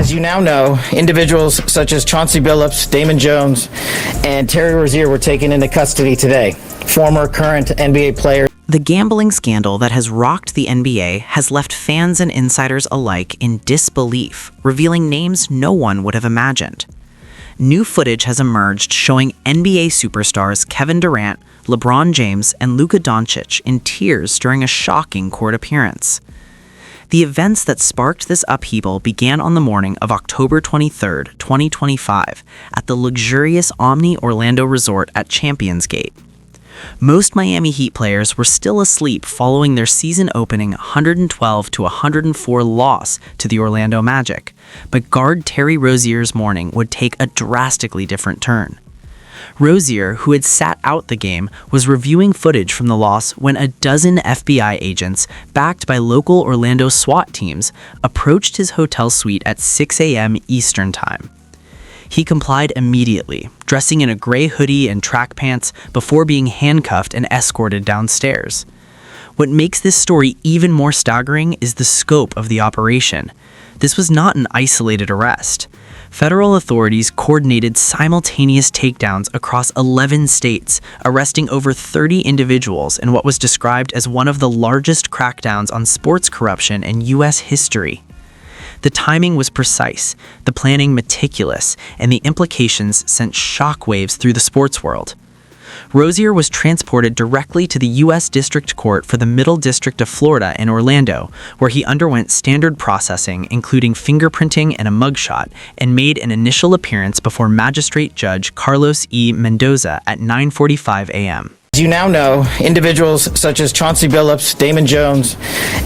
As you now know, individuals such as Chauncey Billups, Damon Jones, and Terry Rozier were taken into custody today. Former, current NBA players. The gambling scandal that has rocked the NBA has left fans and insiders alike in disbelief, revealing names no one would have imagined. New footage has emerged showing NBA superstars Kevin Durant, LeBron James, and Luka Dončić in tears during a shocking court appearance. The events that sparked this upheaval began on the morning of October 23, 2025, at the luxurious Omni Orlando Resort at Champions Gate. Most Miami Heat players were still asleep following their season-opening 112-104 loss to the Orlando Magic, but guard Terry Rozier's morning would take a drastically different turn. Rozier, who had sat out the game, was reviewing footage from the loss when a dozen FBI agents, backed by local Orlando SWAT teams, approached his hotel suite at 6 a.m. Eastern Time. He complied immediately, dressing in a gray hoodie and track pants before being handcuffed and escorted downstairs. What makes this story even more staggering is the scope of the operation. This was not an isolated arrest. Federal authorities coordinated simultaneous takedowns across 11 states, arresting over 30 individuals in what was described as one of the largest crackdowns on sports corruption in U.S. history. The timing was precise, the planning meticulous, and the implications sent shockwaves through the sports world. Rozier was transported directly to the U.S. District Court for the Middle District of Florida in Orlando, where he underwent standard processing, including fingerprinting and a mugshot, and made an initial appearance before Magistrate Judge Carlos E. Mendoza at 9:45 a.m. As you now know, individuals such as Chauncey Billups, Damon Jones,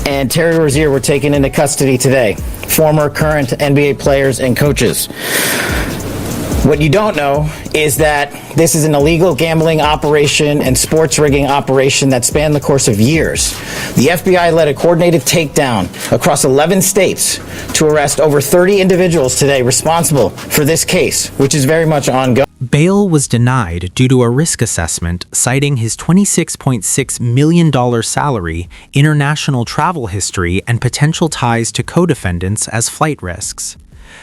and Terry Rozier were taken into custody today. Former, current NBA players and coaches. What you don't know is that this is an illegal gambling operation and sports rigging operation that spanned the course of years. The FBI led a coordinated takedown across 11 states to arrest over 30 individuals today responsible for this case, which is very much ongoing. Bail was denied due to a risk assessment citing his $26.6 million salary, international travel history, and potential ties to co-defendants as flight risks.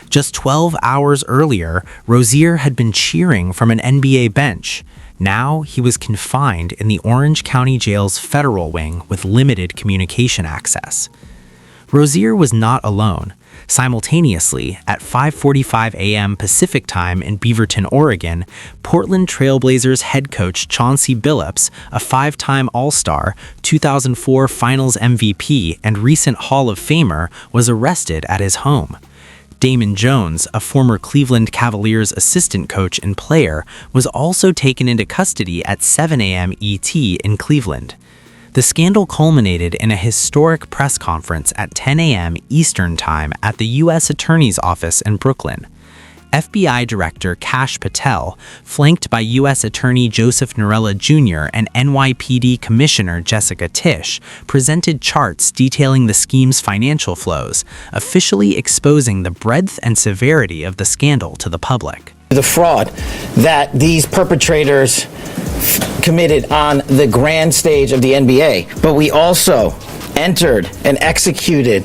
Just 12 hours earlier, Rozier had been cheering from an NBA bench. Now he was confined in the Orange County Jail's federal wing with limited communication access. Rozier was not alone. Simultaneously, at 5:45 a.m. Pacific Time in Beaverton, Oregon, Portland Trail Blazers head coach Chauncey Billups, a five-time All-Star, 2004 Finals MVP, and recent Hall of Famer, was arrested at his home. Damon Jones, a former Cleveland Cavaliers assistant coach and player, was also taken into custody at 7 a.m. ET in Cleveland. The scandal culminated in a historic press conference at 10 a.m. Eastern Time at the U.S. Attorney's Office in Brooklyn. FBI Director Kash Patel, flanked by U.S. Attorney Joseph Norella Jr. and NYPD Commissioner Jessica Tisch, presented charts detailing the scheme's financial flows, officially exposing the breadth and severity of the scandal to the public. The fraud that these perpetrators committed on the grand stage of the NBA, but we also entered and executed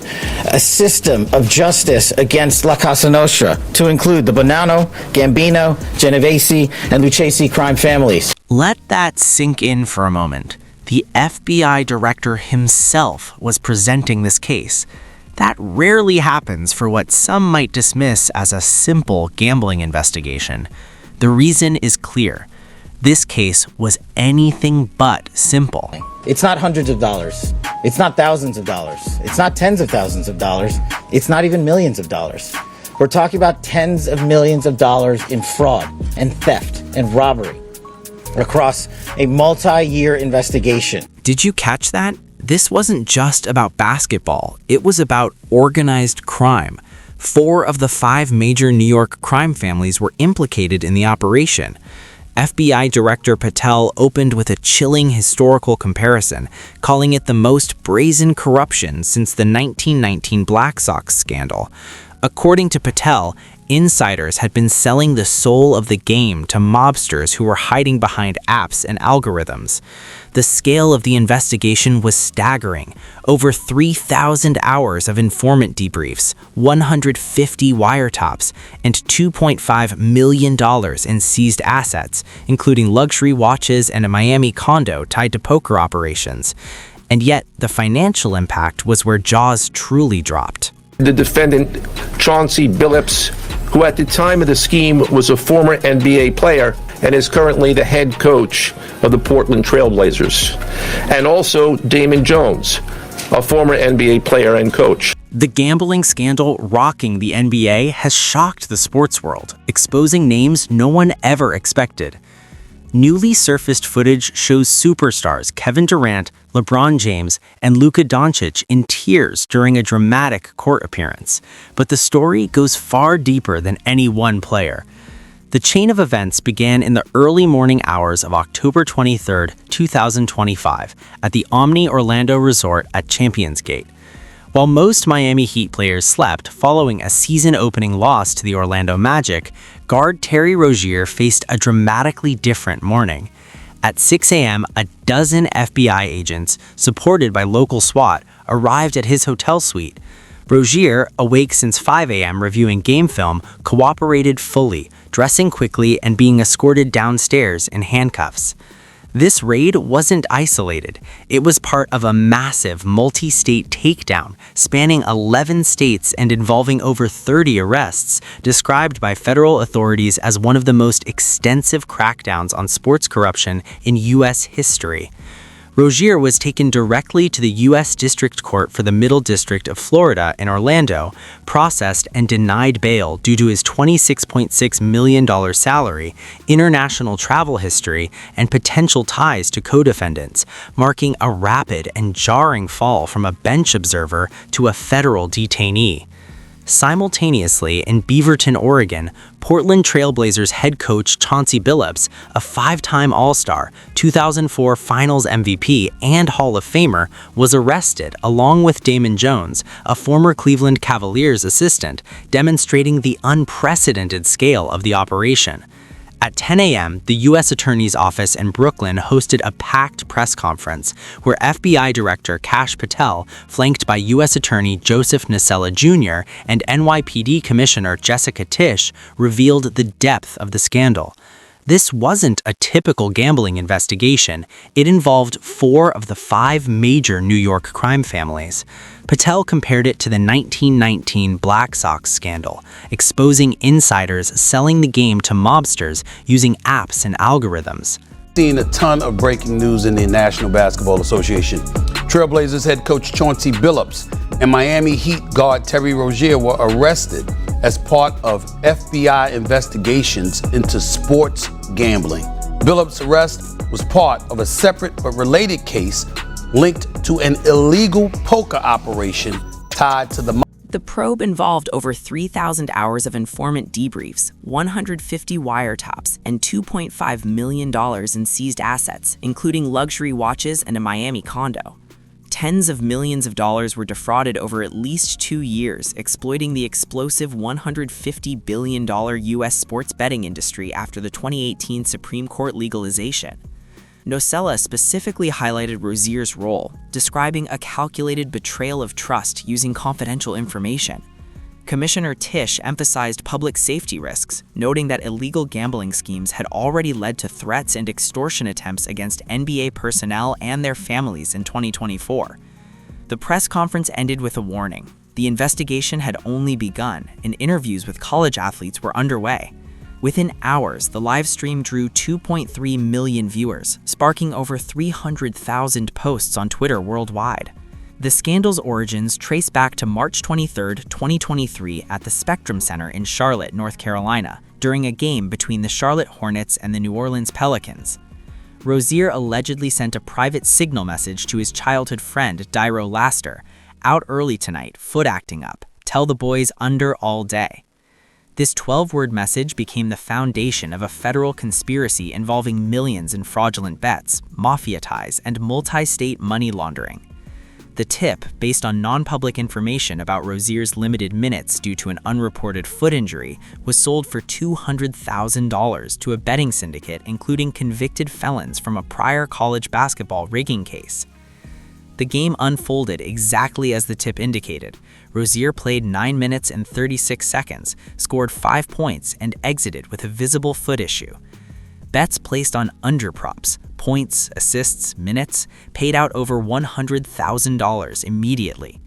a system of justice against La Casa Nostra to include the Bonanno, Gambino, Genovese, and Lucchese crime families. Let that sink in for a moment. The FBI director himself was presenting this case. That rarely happens for what some might dismiss as a simple gambling investigation. The reason is clear. This case was anything but simple. It's not hundreds of dollars. It's not thousands of dollars. It's not tens of thousands of dollars. It's not even millions of dollars. We're talking about tens of millions of dollars in fraud and theft and robbery across a multi-year investigation. Did you catch that? This wasn't just about basketball. It was about organized crime. 4 of the 5 major New York crime families were implicated in the operation. FBI Director Patel opened with a chilling historical comparison, calling it the most brazen corruption since the 1919 Black Sox scandal. According to Patel, insiders had been selling the soul of the game to mobsters who were hiding behind apps and algorithms. The scale of the investigation was staggering. Over 3,000 hours of informant debriefs, 150 wiretaps, and $2.5 million in seized assets, including luxury watches and a Miami condo tied to poker operations. And yet, the financial impact was where jaws truly dropped. The defendant, Chauncey Billups, who at the time of the scheme was a former NBA player and is currently the head coach of the Portland Trail Blazers, and also Damon Jones, a former NBA player and coach. The gambling scandal rocking the NBA has shocked the sports world, exposing names no one ever expected. Newly surfaced footage shows superstars Kevin Durant, LeBron James, and Luka Dončić in tears during a dramatic court appearance. But the story goes far deeper than any one player. The chain of events began in the early morning hours of October 23, 2025, at the Omni Orlando Resort at Champions Gate. While most Miami Heat players slept following a season-opening loss to the Orlando Magic, guard Terry Rozier faced a dramatically different morning. At 6 a.m., a dozen FBI agents, supported by local SWAT, arrived at his hotel suite. Rozier, awake since 5 a.m. reviewing game film, cooperated fully, dressing quickly and being escorted downstairs in handcuffs. This raid wasn't isolated. It was part of a massive multi-state takedown spanning 11 states and involving over 30 arrests, described by federal authorities as one of the most extensive crackdowns on sports corruption in U.S. history. Rozier was taken directly to the U.S. District Court for the Middle District of Florida in Orlando, processed and denied bail due to his $26.6 million salary, international travel history, and potential ties to co-defendants, marking a rapid and jarring fall from a bench observer to a federal detainee. Simultaneously, in Beaverton, Oregon, Portland Trail Blazers head coach Chauncey Billups, a five-time All-Star, 2004 Finals MVP, and Hall of Famer, was arrested along with Damon Jones, a former Cleveland Cavaliers assistant, demonstrating the unprecedented scale of the operation. At 10 a.m., the U.S. Attorney's Office in Brooklyn hosted a packed press conference where FBI Director Kash Patel, flanked by U.S. Attorney Joseph Nasella Jr. and NYPD Commissioner Jessica Tisch, revealed the depth of the scandal. This wasn't a typical gambling investigation. It involved 4 of the 5 major New York crime families. Patel compared it to the 1919 Black Sox scandal, exposing insiders selling the game to mobsters using apps and algorithms. Seen a ton of breaking news in the National Basketball Association. Trailblazers head coach Chauncey Billups and Miami Heat guard Terry Rozier were arrested as part of FBI investigations into sports gambling. Billups' arrest was part of a separate but related case linked to an illegal poker operation tied to The probe involved over 3,000 hours of informant debriefs, 150 wiretaps, and $2.5 million in seized assets, including luxury watches and a Miami condo. Tens of millions of dollars were defrauded over at least 2 years, exploiting the explosive $150 billion U.S. sports betting industry after the 2018 Supreme Court legalization. Nasella specifically highlighted Rozier's role, describing a calculated betrayal of trust using confidential information. Commissioner Tisch emphasized public safety risks, noting that illegal gambling schemes had already led to threats and extortion attempts against NBA personnel and their families in 2024. The press conference ended with a warning. The investigation had only begun, and interviews with college athletes were underway. Within hours, the live stream drew 2.3 million viewers, sparking over 300,000 posts on Twitter worldwide. The scandal's origins trace back to March 23, 2023 at the Spectrum Center in Charlotte, North Carolina, during a game between the Charlotte Hornets and the New Orleans Pelicans. Rozier allegedly sent a private signal message to his childhood friend, Dairo Laster, "Out early tonight, foot acting up. Tell the boys under all day." This 12-word message became the foundation of a federal conspiracy involving millions in fraudulent bets, mafia ties, and multi-state money laundering. The tip, based on non-public information about Rozier's limited minutes due to an unreported foot injury, was sold for $200,000 to a betting syndicate including convicted felons from a prior college basketball rigging case. The game unfolded exactly as the tip indicated. Rozier played 9 minutes and 36 seconds, scored 5 points, and exited with a visible foot issue. Bets placed on underprops, points, assists, minutes, paid out over $100,000 immediately.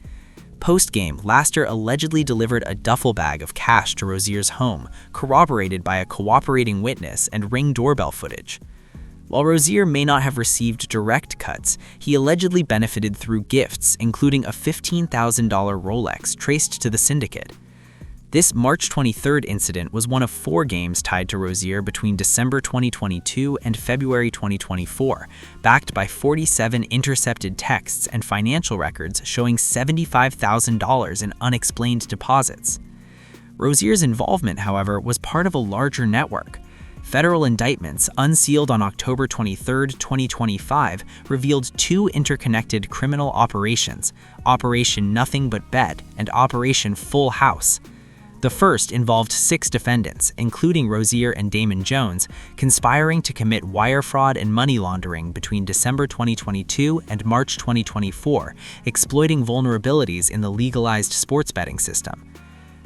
Post-game, Laster allegedly delivered a duffel bag of cash to Rozier's home, corroborated by a cooperating witness and Ring doorbell footage. While Rozier may not have received direct cuts, he allegedly benefited through gifts, including a $15,000 Rolex traced to the syndicate. This March 23rd incident was one of 4 games tied to Rozier between December 2022 and February 2024, backed by 47 intercepted texts and financial records showing $75,000 in unexplained deposits. Rozier's involvement, however, was part of a larger network. Federal indictments, unsealed on October 23, 2025, revealed 2 interconnected criminal operations, Operation Nothing But Bet and Operation Full House. The first involved 6 defendants, including Rozier and Damon Jones, conspiring to commit wire fraud and money laundering between December 2022 and March 2024, exploiting vulnerabilities in the legalized sports betting system.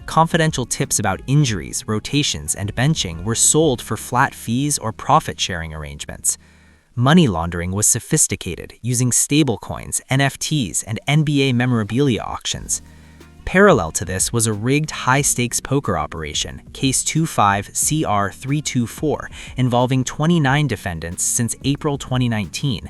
Confidential tips about injuries, rotations, and benching were sold for flat fees or profit-sharing arrangements. Money laundering was sophisticated, using stablecoins, NFTs, and NBA memorabilia auctions. Parallel to this was a rigged high-stakes poker operation, Case 25-CR324, involving 29 defendants since April 2019.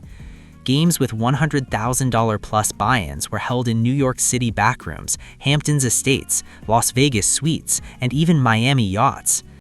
Games with $100,000-plus buy-ins were held in New York City backrooms, Hamptons Estates, Las Vegas suites, and even Miami yachts.